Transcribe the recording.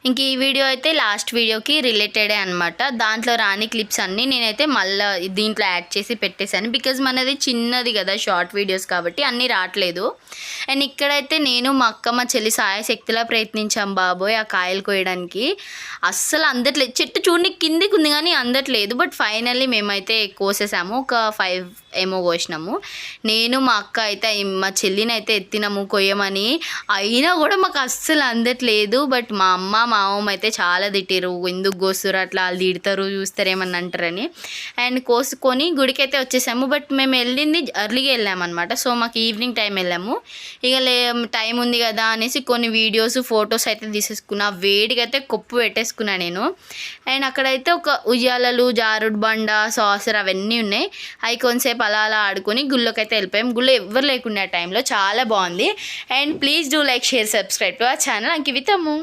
ఇంక ఈ వీడియో అయితే లాస్ట్ వీడియోకి రిలేటెడే అనమాట. దాంట్లో రాని క్లిప్స్ అన్నీ నేనైతే మళ్ళీ దీంట్లో యాడ్ చేసి పెట్టేశాను. బికాజ్ మనది చిన్నది కదా షార్ట్ వీడియోస్ కాబట్టి అన్నీ రావట్లేదు. అండ్ ఇక్కడైతే నేను మా అక్క మా చెల్లి సాయశక్తిలా ప్రయత్నించాం బాబోయ్ ఆ కాయలు కోయడానికి. అస్సలు అందట్లేదు. చెట్టు చూడండి కిందికి ఉంది కానీ అందట్లేదు. బట్ ఫైనల్లీ మేమైతే కోసేసాము. ఒక 5 ఏమో కోసినాము. నేను మా అక్క అయితే మా చెల్లిని అయితే ఎత్తినాము కొయ్యమని. అయినా కూడా మాకు అస్సలు అందట్లేదు. బట్ మా అమ్మ మా అమ్మ అయితే చాలా తిట్టారు, ఎందుకు కోస్తారు అట్లా, వాళ్ళు తిడతారు చూస్తారేమని అంటారని. అండ్ కోసుకొని గుడికి అయితే వచ్చేసాము. బట్ మేము వెళ్ళింది ఎర్లీగా వెళ్ళామన్నమాట. సో మాకు ఈవినింగ్ టైం వెళ్ళాము. ఇక టైం ఉంది కదా అనేసి కొన్ని వీడియోస్ ఫొటోస్ అయితే తీసేసుకున్నా. వేడిగా అయితే కొప్పు పెట్టేసుకున్నా నేను. అండ్ అక్కడైతే ఒక ఉయ్యాలలు, జారుడు బండ, సాసర్ అవన్నీ ఉన్నాయి. అవి కొంతసేపు అలా అలా ఆడుకొని గుళ్ళోకి అయితే వెళ్ళిపోయాం. గుళ్ళో ఎవ్వరు లేకుండా ఆ టైంలో చాలా బాగుంది. And please do like, share, subscribe to our channel అంకివితము.